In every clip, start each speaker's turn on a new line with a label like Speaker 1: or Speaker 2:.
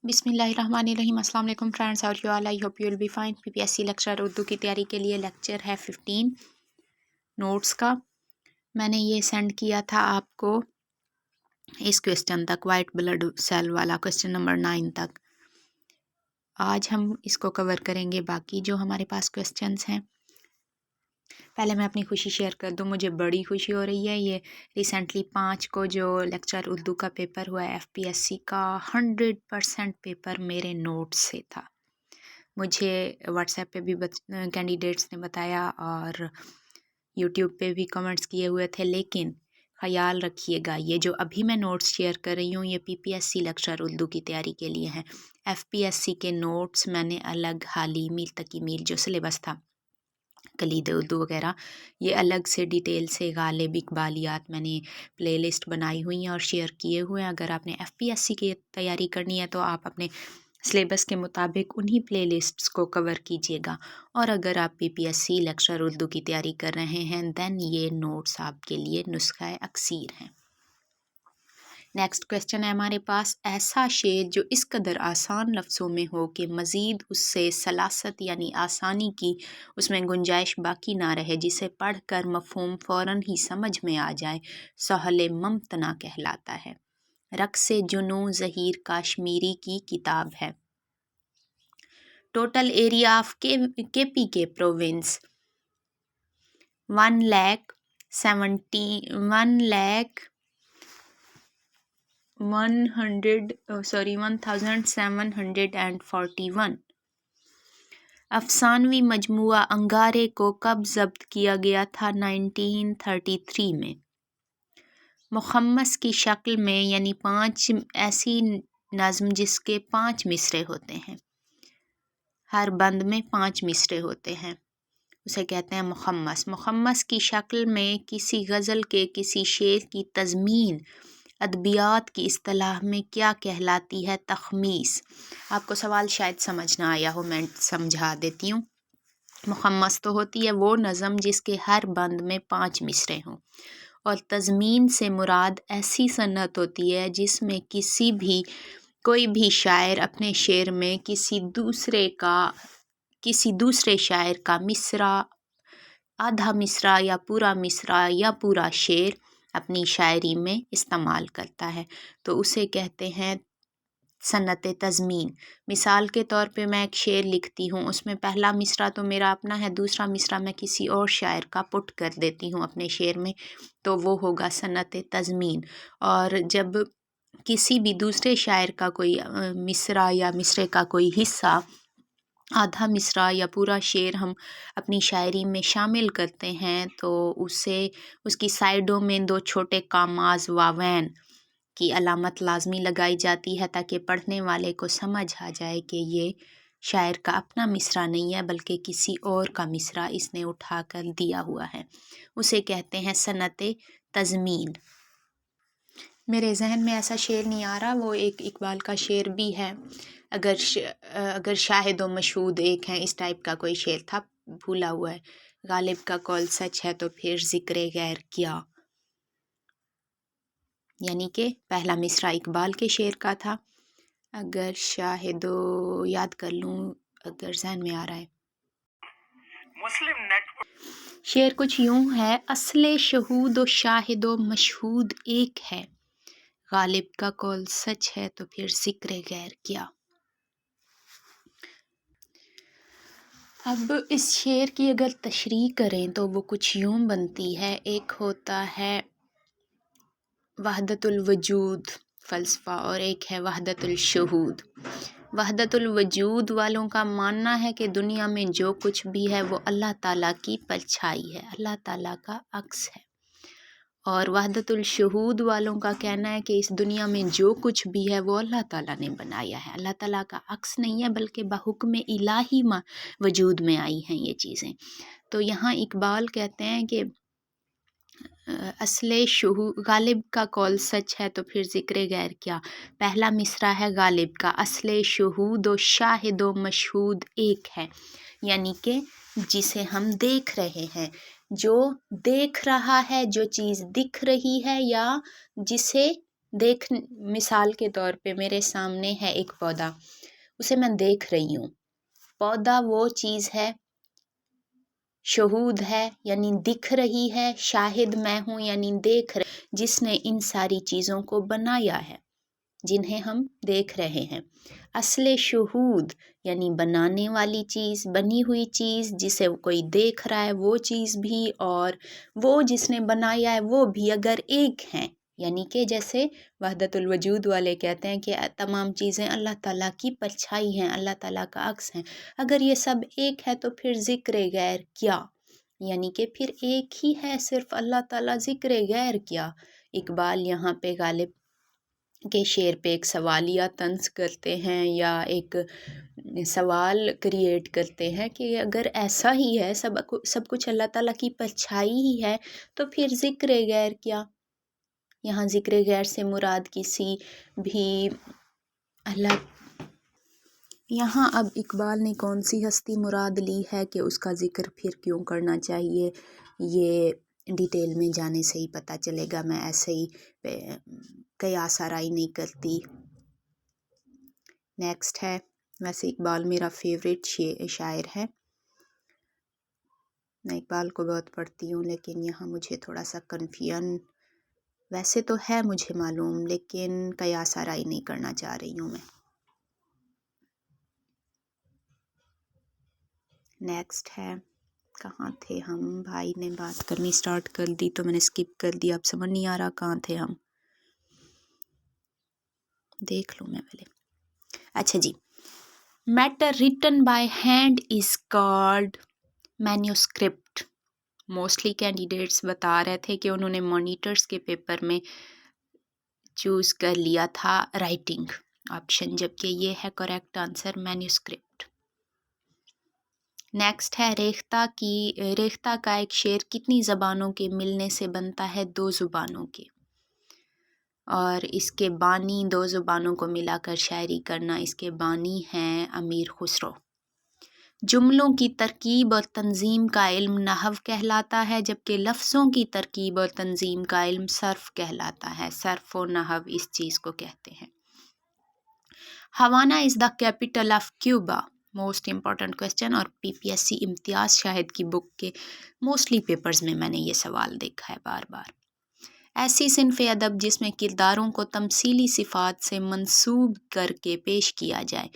Speaker 1: बिस्मिल्लाहिर्रहमानिर्रहीम। अस्सलाम वालेकुम फ्रेंड्स, और you all, I hope you will be fine. PPSC lecture Urdu की तैयारी के लिए लेक्चर है 15 नोट्स का। मैंने ये सेंड किया था आपको इस क्वेश्चन तक, वाइट ब्लड सेल वाला क्वेश्चन नंबर 9 तक। आज हम इसको कवर करेंगे, बाकी जो हमारे पास क्वेश्चंस हैं। पहले मैं अपनी खुशी शेयर कर दूं, मुझे बड़ी खुशी हो रही है। ये रिसेंटली 5 को जो लेक्चर उर्दू का पेपर हुआ है एफपीएससी का, 100% पेपर मेरे नोट्स से था। मुझे व्हाट्सएप पे भी कैंडिडेट्स ने बताया और यूट्यूब पे भी कमेंट्स किए हुए थे। लेकिन ख़याल रखिएगा, ये जो अभी मैं नोट्स शेयर कर रही हूँ ये पीपीएससी लेक्चर उर्दू की तैयारी के लिए हैं। एफपीएससी के नोट्स मैंने अलग, हाली मील तकी मील जो सिलेबस था, कलीद उर्दू वगैरह, ये अलग से डिटेल से गालिब इकबालियात मैंने प्लेलिस्ट बनाई हुई हैं और शेयर किए हुए हैं। अगर आपने एफपीएससी की तैयारी करनी है तो आप अपने सिलेबस के मुताबिक उन्हीं प्लेलिस्ट्स को कवर कीजिएगा। और अगर आप पीपीएससी लेक्चर उर्दू की तैयारी कर रहे हैं दैन ये नोट्स आपके लिए नुस्खा अक्सीर हैं। नेक्स्ट क्वेश्चन है हमारे पास, ऐसा शेर जो इस कदर आसान लफ्ज़ों में हो कि मज़ीद उससे सलासत यानी आसानी की उसमें गुंजाइश बाकी ना रहे, जिसे पढ़कर मफ़हूम फ़ौरन ही समझ में आ जाए, सहल मुमतना कहलाता है। रक़्स जुनून ज़हीर काश्मीरी की किताब है। Total area of KP province 1741। अफसानवी मजमुआ अंगारे को कब ज़ब्त किया गया था? 1933 में। मुखम्मस की शक्ल में यानी 5 ऐसी नज़्म जिसके 5 मिसरे होते हैं, हर बंद में 5 मिसरे होते हैं, उसे कहते हैं मुखम्मस। मुखम्मस की शक्ल में किसी गज़ल के किसी शेर की तज़मीन अदबियात की इस्तिलाह में क्या कहलाती है? तख़मीस। आपको सवाल शायद समझ ना आया हो, मैं समझा देती हूँ। मुखम्मस तो होती है वो नज़म जिसके हर बंद में 5 मिसरे हों, और तज़मीन से मुराद ऐसी सन्नत होती है जिसमें कोई भी शायर अपने शेर में किसी दूसरे शायर का मिसरा, आधा मिसरा या पूरा शेर अपनी शायरी में इस्तेमाल करता है, तो उसे कहते हैं सन्नत तज़मीन। मिसाल के तौर पे मैं एक शेर लिखती हूँ, उसमें पहला मिसरा तो मेरा अपना है, दूसरा मिसरा मैं किसी और शायर का पुट कर देती हूँ अपने शेर में, तो वो होगा सन्नत तज़मीन। और जब किसी भी दूसरे शायर का कोई मिसरा या मिसरे का कोई हिस्सा, आधा मिसरा या पूरा शेर हम अपनी शायरी में शामिल करते हैं, तो उसकी साइडों में 2 छोटे कामाज वावैन की अलामत लाजमी लगाई जाती है, ताकि पढ़ने वाले को समझ आ जाए कि ये शायर का अपना मिसरा नहीं है बल्कि किसी और का मिसरा इसने उठा कर दिया हुआ है। उसे कहते हैं सन्नत तज़मीन। मेरे जहन में ऐसा शेर नहीं आ रहा, वो एक इकबाल का शेर भी है, अगर शाहिद व मशहूद एक है, इस टाइप का कोई शेर था, भूला हुआ है। गालिब का कौल सच है तो फिर ज़िक्र गैर क्या, यानी कि पहला मिसरा इकबाल के शेर का था। अगर शाहिदो याद कर लूँ, अगर जहन में आ रहा है। मुस्लिम नेटवर्क शेर कुछ यूं है, असले शहूद व शाहिद व मशहूद एक है, गालिब का कौल सच है तो फिर ज़िक्र गैर क्या। अब इस शेर की अगर तशरीह करें तो वो कुछ यूं बनती है। एक होता है वहदतुल वजूद फ़लसफ़ा और एक है वहदतुल शहूद। वहदतुल वजूद वालों का मानना है कि दुनिया में जो कुछ भी है वो अल्लाह ताला की परछाई है, अल्लाह ताला का अक्स है। और वहदतुल शहूद वालों का कहना है कि इस दुनिया में जो कुछ भी है वो अल्लाह ताला ने बनाया है, अल्लाह ताला का अक्स नहीं है बल्कि बहुक्म इलाही वजूद में आई हैं ये चीज़ें। तो यहाँ इकबाल कहते हैं कि असले शहूद, गालिब का कौल सच है तो फिर ज़िक्र गैर क्या। पहला मिसरा है गालिब का, असले शहूद व शाहिद व मशहूद एक है, यानी कि जिसे हम देख रहे हैं, जो देख रहा है, जो चीज़ दिख रही है या जिसे مثال کے طور پہ میرے سامنے ہے ایک پودا، اسے میں دیکھ رہی ہوں۔ پودا وہ چیز ہے، شہود ہے یعنی دکھ رہی ہے، شاہد میں ہوں یعنی دیکھ رہے، جس نے ان ساری چیزوں کو بنایا ہے جنہیں ہم دیکھ رہے ہیں۔ اصل شہود یعنی بنانے والی چیز، بنی ہوئی چیز جسے کوئی دیکھ رہا ہے وہ چیز بھی، اور وہ جس نے بنایا ہے وہ بھی اگر ایک ہیں، یعنی کہ جیسے وحدت الوجود والے کہتے ہیں کہ تمام چیزیں اللہ تعالیٰ کی پرچھائی ہیں، اللہ تعالیٰ کا عکس ہیں، اگر یہ سب ایک ہے تو پھر ذکر غیر کیا؟ یعنی کہ پھر ایک ہی ہے صرف اللہ تعالیٰ، ذکر غیر کیا؟ اقبال یہاں پہ غالب کے شعر پہ ایک سوالیہ طنز کرتے ہیں یا ایک سوال کریٹ کرتے ہیں کہ اگر ایسا ہی ہے، سب کچھ اللہ تعالیٰ کی پرچھائی ہی ہے تو پھر ذکر غیر کیا؟ یہاں ذکر غیر سے مراد کسی بھی اللہ، یہاں اب اقبال نے کون سی ہستی مراد لی ہے کہ اس کا ذکر پھر کیوں کرنا چاہیے، یہ ڈیٹیل میں جانے سے ہی پتہ چلے گا، میں ایسے ہی قیاس آرائی نہیں کرتی۔ نیکسٹ ہے، ویسے اقبال میرا فیوریٹ شاعر ہے، میں اقبال کو بہت پڑھتی ہوں، لیکن یہاں مجھے تھوڑا سا کنفیوژن ویسے تو ہے مجھے معلوم، لیکن قیاس آرائی نہیں کرنا چاہ رہی ہوں میں۔ نیکسٹ ہے، کہاں تھے ہم؟ بھائی نے بات کرنی سٹارٹ کر دی تو میں نے سکپ کر دیا، اب سمجھ نہیں آ رہا کہاں تھے ہم، دیکھ لوں میں پہلے۔ اچھا جی، matter written by hand is called manuscript. Mostly candidates بتا رہے تھے کہ انہوں نے مانیٹرز کے پیپر میں چوز کر لیا تھا رائٹنگ آپشن، جبکہ یہ ہے کریکٹ آنسر مینیوسکرپٹ۔ نیکسٹ ہے، ریختہ کا ایک شعر کتنی زبانوں کے ملنے سے بنتا ہے؟ 2 زبانوں کے، اور اس کے بانی 2 زبانوں کو ملا کر شاعری کرنا، اس کے بانی ہیں امیر خسرو۔ جملوں کی ترکیب اور تنظیم کا علم نحو کہلاتا ہے، جبکہ لفظوں کی ترکیب اور تنظیم کا علم صرف کہلاتا ہے۔ صرف و نحو اس چیز کو کہتے ہیں۔ Havana is the capital of Cuba, most important question, اور پی پی ایس سی امتیاز شاہد کی بک کے موسٹلی پیپرز میں نے یہ سوال دیکھا ہے بار بار۔ ایسی صنف ادب جس میں کرداروں کو تمثیلی صفات سے منسوب کر کے پیش کیا جائے۔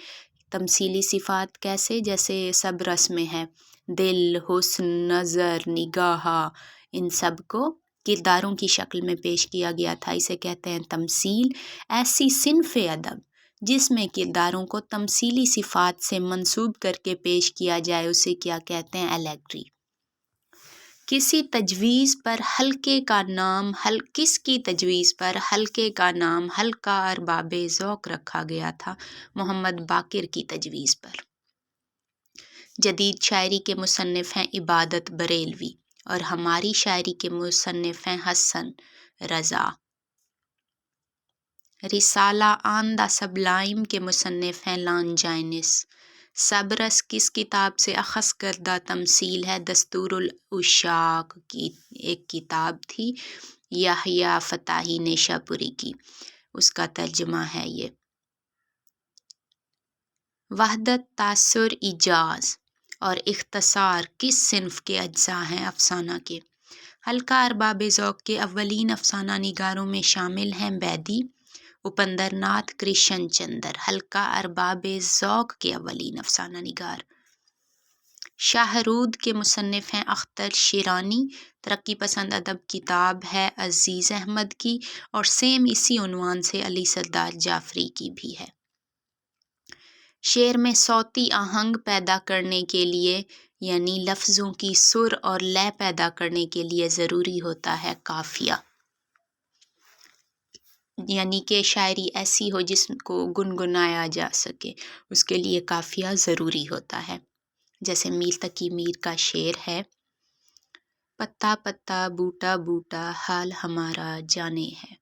Speaker 1: تمثیلی صفات کیسے؟ جیسے سب رس میں ہے، دل، حسن، نظر، نگاہ، ان سب کو کرداروں کی شکل میں پیش کیا گیا تھا، اسے کہتے ہیں تمثیل۔ ایسی صنف ادب جس میں کرداروں کو تمثیلی صفات سے منسوب کر کے پیش کیا جائے، اسے کیا کہتے ہیں؟ الیگری۔ کسی تجویز پر حلقے کا نام کس کی تجویز پر حلقے کا نام حلقہ ارباب ذوق رکھا گیا تھا؟ محمد باقر کی تجویز پر۔ جدید شاعری کے مصنف ہیں عبادت بریلوی، اور ہماری شاعری کے مصنف ہیں حسن رضا۔ رسالہ آن دا سبلائم کے مصنف ہیں لانجائنس۔ سبرس کس کتاب سے اخذ کردہ تمثیل ہے؟ دستور العشاق کی ایک کتاب تھی، یحییٰ فتحی نیشا پوری کی، اس کا ترجمہ ہے یہ۔ وحدت، تاثر، ایجاز اور اختصار کس صنف کے اجزاء ہیں افسانہ کے؟ حلقہ ارباب ذوق کے اولین افسانہ نگاروں میں شامل ہیں بیدی، اپندر ناتھ، کرشن چندر۔ حلقہ ارباب ذوق کے اولین افسانہ نگار۔ شاہرود کے مصنف ہیں اختر شیرانی۔ ترقی پسند ادب کتاب ہے عزیز احمد کی، اور سیم اسی عنوان سے علی سردار جعفری کی بھی ہے۔ شعر میں صوتی آہنگ پیدا کرنے کے لیے، یعنی لفظوں کی سر اور لے پیدا کرنے کے لیے ضروری ہوتا ہے قافیہ، یعنی کہ شاعری ایسی ہو جس کو گنگنایا جا سکے، اس کے لیے قافیہ ضروری ہوتا ہے۔ جیسے میر تقی میر کا شعر ہے، پتا پتا بوٹا بوٹا حال ہمارا جانے ہے،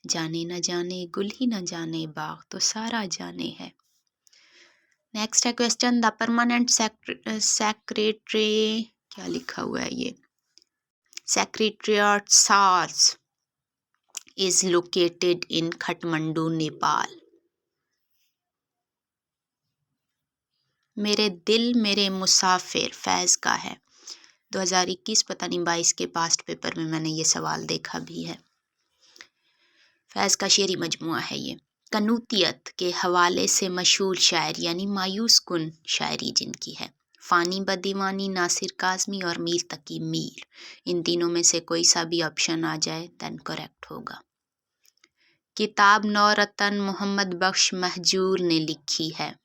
Speaker 1: جانے نہ جانے گل ہی نہ جانے باغ تو سارا جانے ہے۔ نیکسٹ ہے کوسچن، دا پرماننٹ سیکریٹری، کیا لکھا ہوا ہے یہ؟ Secretariat SARS is located in Kathmandu, Nepal. मेरे दिल मेरे मुसाफिर फैज़ का है। 2021 पता नहीं 22 के पास्ट पेपर में मैंने ये सवाल देखा भी है। फैज़ का शेरी मजमुआ है ये। कनूतियत के हवाले से मशहूर शायर यानी मायूस कुन शायरी जिनकी है। फ़ानी बदीवानी, नासिर काज़मी और मीर तकी मीर, इन तीनों में से कोई सा भी ऑप्शन आ जाए देन करेक्ट होगा। किताब नौरतन मोहम्मद बख्श महजूर ने लिखी है।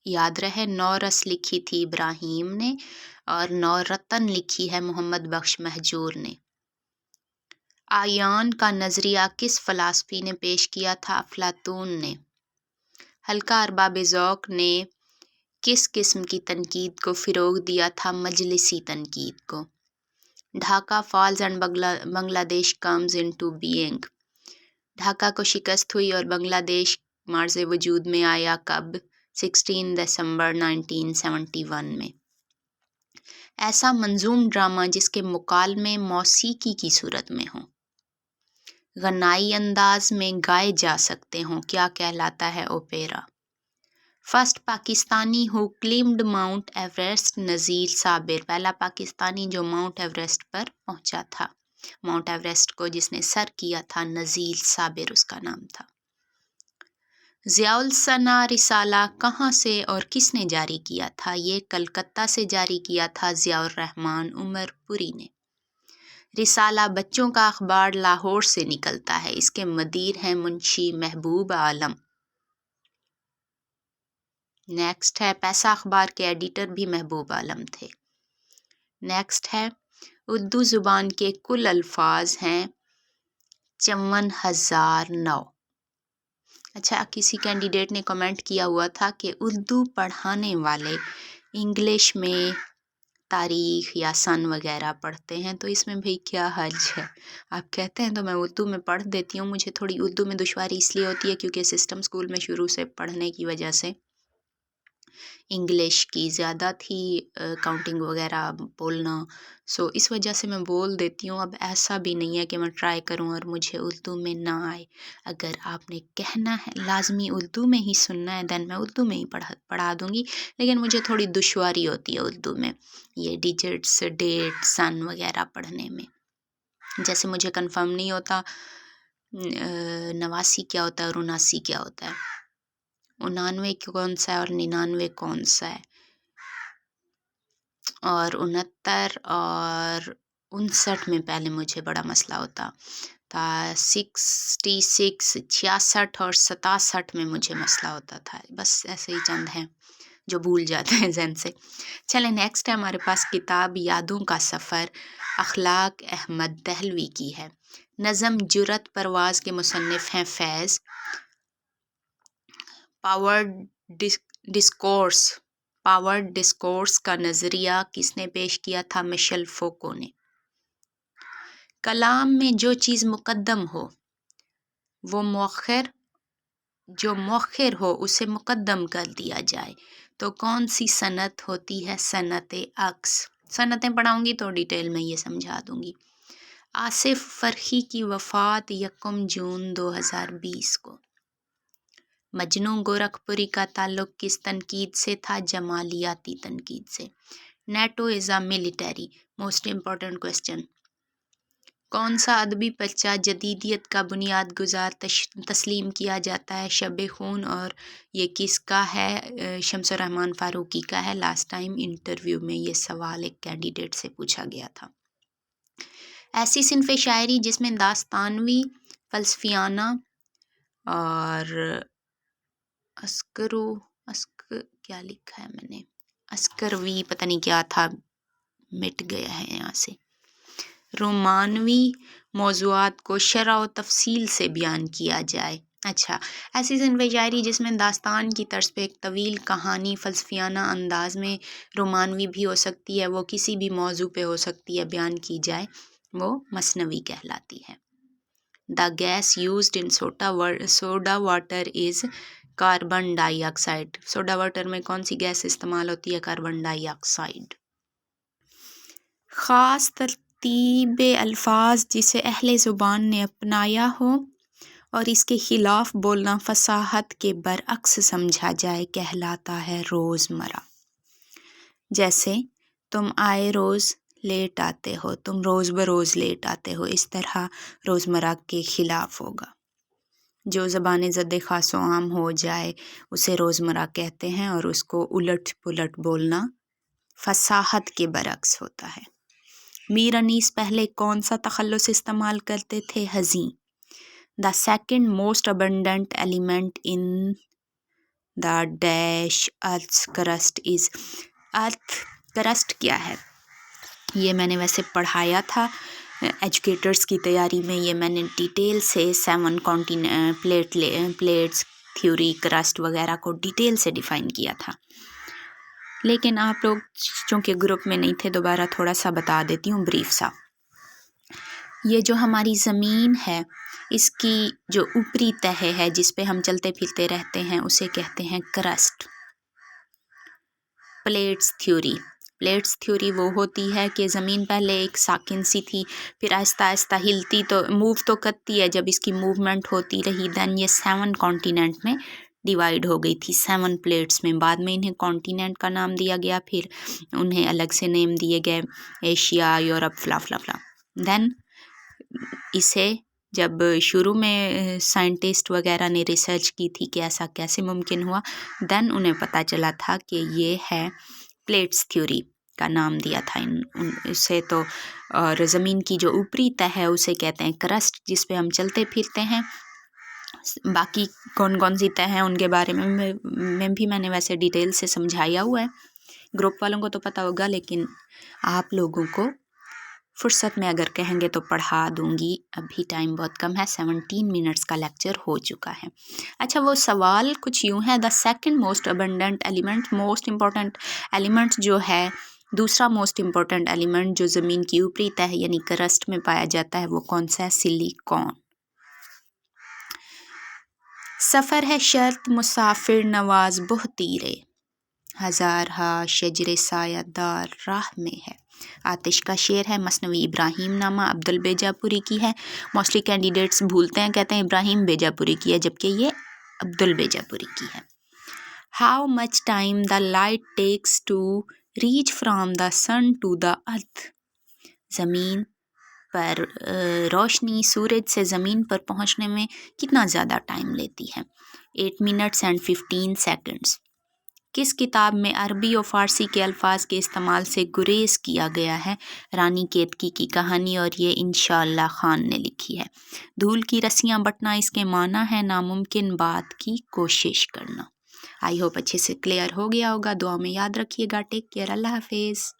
Speaker 1: याद रहे नौरस लिखी थी इब्राहिम ने और नौरतन लिखी है मोहम्मद बख्श महजूर ने। आयान का नज़रिया किस फ़लस्फ़ी ने पेश किया था? अफलातून ने। हल्का अरबाब ज़ौक़ ने किस किस्म की तनकीद को फ़रोग़ दिया था? मजलिसी तनकीद को। Dhaka falls and Bangladesh comes into being, Dhaka को शिकस्त हुई और बांग्लादेश मार्ज़े वजूद में आया कब? 16 दिसंबर 1971 में। ऐसा मंजूम ड्रामा जिसके मुकालमे मौसीकी की सूरत में हों, गनाई अंदाज में गाए जा सकते हों, क्या कहलाता है? Opera. First Pakistani who claimed Mount Everest? Nazir Sabir, पहला पाकिस्तानी जो माउंट एवरेस्ट पर पहुंचा था। माउंट एवरेस्ट को जिसने सर किया था नज़ीर साबिर उसका नाम था। ज़ियाउल सना रिसाला कहाँ से और किसने जारी किया था? ये कलकत्ता से जारी किया था ज़ियाउर रहमान उमरपुरी ने। रिसाला बच्चों का अखबार लाहौर से निकलता है, इसके मदीर हैं मुंशी महबूब आलम। नेक्स्ट है पैसा अखबार के एडिटर भी महबूब आलम थे। नेक्स्ट है उर्दू ज़ुबान के कुल अल्फाज हैं 54,009। अच्छा, किसी कैंडिडेट ने कमेंट किया हुआ था कि उर्दू पढ़ाने वाले इंग्लिश में तारीख़ या सन वगैरह पढ़ते हैं, तो इसमें भाई क्या हर्ज है? आप कहते हैं तो मैं उर्दू में पढ़ देती हूँ। मुझे थोड़ी उर्दू में दुश्वारी इसलिए होती है क्योंकि सिस्टम स्कूल में शुरू से पढ़ने की वजह से इंग्लिश की ज़्यादा थी, काउंटिंग वगैरह बोलना, सो इस वजह से मैं बोल देती हूँ। अब ऐसा भी नहीं है कि मैं ट्राई करूँ और मुझे उर्दू में ना आए। अगर आपने कहना है लाजमी उर्दू में ही सुनना है देन मैं उर्दू में ही पढ़ा दूँगी, लेकिन मुझे थोड़ी दुश्वारी होती है उर्दू में ये डिजिट्स, डेट, सन वगैरह पढ़ने में। जैसे मुझे कंफर्म नहीं होता 89 क्या होता है और 79 क्या होता है, 99 कौन सा है और 99 कौन सा है, और 69 और 59 में पहले मुझे बड़ा मसला होता था। 66, 66 और 67 में मुझे मसला होता था। बस ऐसे ही चंद हैं जो भूल जाते हैं ज़हन से। चलें, नेक्स्ट है हमारे पास किताब यादों का सफ़र, अखलाक अहमद दहलवी की है। नज़म जुरत परवाज़ के मुसन्निफ़ हैं फैज़। पावर डिस्कोर्स का नज़रिया किसने पेश किया था? मिशेल फोको ने। कलाम में जो चीज़ मुक़द्दम हो वो जो मौखिर हो उसे मुक़द्दम कर दिया जाए, तो कौन सी सनत होती है? सनत अक्स। सनतें पढ़ाऊँगी तो डिटेल में ये समझा दूँगी। आसिफ फ़रखी की वफ़ात 1 जून 2020 को। मजनू गोरखपुरी का ताल्लुक़ किस तनकीद से था? जमालियाती तनकीद से। NATO is a military, most important question. कौन सा अदबी पर्चा जदीदियत का बुनियाद गुजार तस्लीम किया जाता है? शब खून, और ये किसका है? शम्सुर रहमान फ़ारूकी का है। लास्ट टाइम इंटरव्यू में ये सवाल एक कैंडिडेट से पूछा गया था। ऐसी सिनफ़े शायरी जिसमें दास्तानवी, फ़लसफ़ियाना और क्या लिखा है मैंने, अस्करवी पता नहीं क्या था, मिट गया है यहाँ से। रोमानवी मौज़ूआत को शरह व तफ़सील से बयान किया जाए। अच्छा, ऐसी सिनफ़े शायरी जिसमें दास्तान की तर्ज पे एक तवील कहानी फ़लसफ़ियाना अंदाज में रोमानवी भी हो सकती है, वो किसी भी मौजू पे हो सकती है, बयान की जाए, वो मसनवी कहलाती है। The gas used in soda water is carbon dioxide. Soda water में कौन सी गैस इस्तेमाल होती है? Carbon dioxide. ख़ास ترتیب الفاظ جسے اہل زبان نے اپنایا ہو اور اس کے خلاف بولنا فصاحت کے برعکس سمجھا جائے کہلاتا ہے روزمرہ. جیسے تم آئے روز لیٹ آتے ہو، تم روز بروز لیٹ آتے ہو، اس طرح روزمرہ کے خلاف ہوگا. جو زبان ضد خاص و عام ہو جائے اسے روزمرہ کہتے ہیں اور اس کو الٹ پلٹ بولنا فصاحت کے برعکس ہوتا ہے. میر انیس پہلے کون سا تخلص استعمال کرتے تھے؟ حزیں. The second most abundant element in the dash earth's crust is. Earth crust کیا ہے؟ یہ میں نے ویسے پڑھایا تھا ایجوکیٹرز کی تیاری میں، یہ میں نے ڈیٹیل سے 7 پلیٹس تھیوری کرسٹ وغیرہ کو ڈیٹیل سے ڈیفائن کیا تھا. لیکن آپ لوگ چونکہ گروپ میں نہیں تھے، دوبارہ تھوڑا سا بتا دیتی ہوں بریف سا. یہ جو ہماری زمین ہے اس کی جو اوپری تہہ ہے جس پہ ہم چلتے پھرتے رہتے ہیں اسے کہتے ہیں کرسٹ. پلیٹس تھیوری وہ ہوتی ہے کہ زمین پہلے ایک ساکن سی تھی، پھر آہستہ آہستہ ہلتی تو موو تو کرتی ہے، جب اس کی موومنٹ ہوتی رہی دین یہ 7 کانٹیننٹ میں ڈیوائیڈ ہو گئی تھی، 7 پلیٹس میں. بعد میں انہیں کانٹیننٹ کا نام دیا گیا، پھر انہیں الگ سے نیم دیے گئے، ایشیا، یورپ، فلا فلا فلا. دین اسے جب شروع میں سائنٹسٹ وغیرہ نے ریسرچ کی تھی کہ ایسا کیسے ممکن ہوا، دین انہیں پتہ چلا تھا کہ یہ ہے پلیٹس تھیوری کا نام دیا تھا اسے. تو اور زمین کی جو اوپری تہہ ہے اسے کہتے ہیں کرسٹ جس پہ ہم چلتے پھرتے ہیں. باقی کون کون سی تہہ ہیں ان کے بارے میں بھی میں نے ویسے ڈیٹیل سے سمجھایا ہوا ہے، گروپ والوں کو تو پتہ ہوگا، لیکن آپ لوگوں کو فرصت میں اگر کہیں گے تو پڑھا دوں گی. ابھی ٹائم بہت کم ہے، 17 منٹس کا لیکچر ہو چکا ہے. اچھا وہ سوال کچھ یوں ہے، the second most abundant element, most important element جو ہے، دوسرا موسٹ امپورٹنٹ ایلیمنٹ جو زمین کی اوپری تہہ یعنی کرسٹ میں پایا جاتا ہے وہ کون سا ہے؟ سلیکون. سفر ہے شرط مسافر نواز بہ تیرے، ہزارہا شجر سایہ دار راہ میں ہے. آتش کا شعر ہے، مثنوی ابراہیم نامہ عبد البیجا پوری کی ہے. موسٹلی کینڈیڈیٹس بھولتے ہیں، کہتے ہیں ابراہیم بیجا پوری کی ہے، جبکہ یہ عبد البیجا پوری کی ہے. How much time the light takes to reach from the sun to the earth. زمین پر روشنی سورج سے زمین پر پہنچنے میں کتنا زیادہ ٹائم لیتی ہے؟ 8 منٹس اینڈ 15 سیکنڈس. کس کتاب میں عربی و فارسی کے الفاظ کے استعمال سے گریز کیا گیا ہے؟ رانی کیتکی کی کہانی، اور یہ انشاءاللہ خان نے لکھی ہے. دھول کی رسیاں بٹنا، اس کے معنی ہے ناممکن بات کی کوشش کرنا. آئی ہوپ اچھے سے کلیئر ہو گیا ہوگا. دعا میں یاد رکھیے گا. Take care. اللہ حافظ.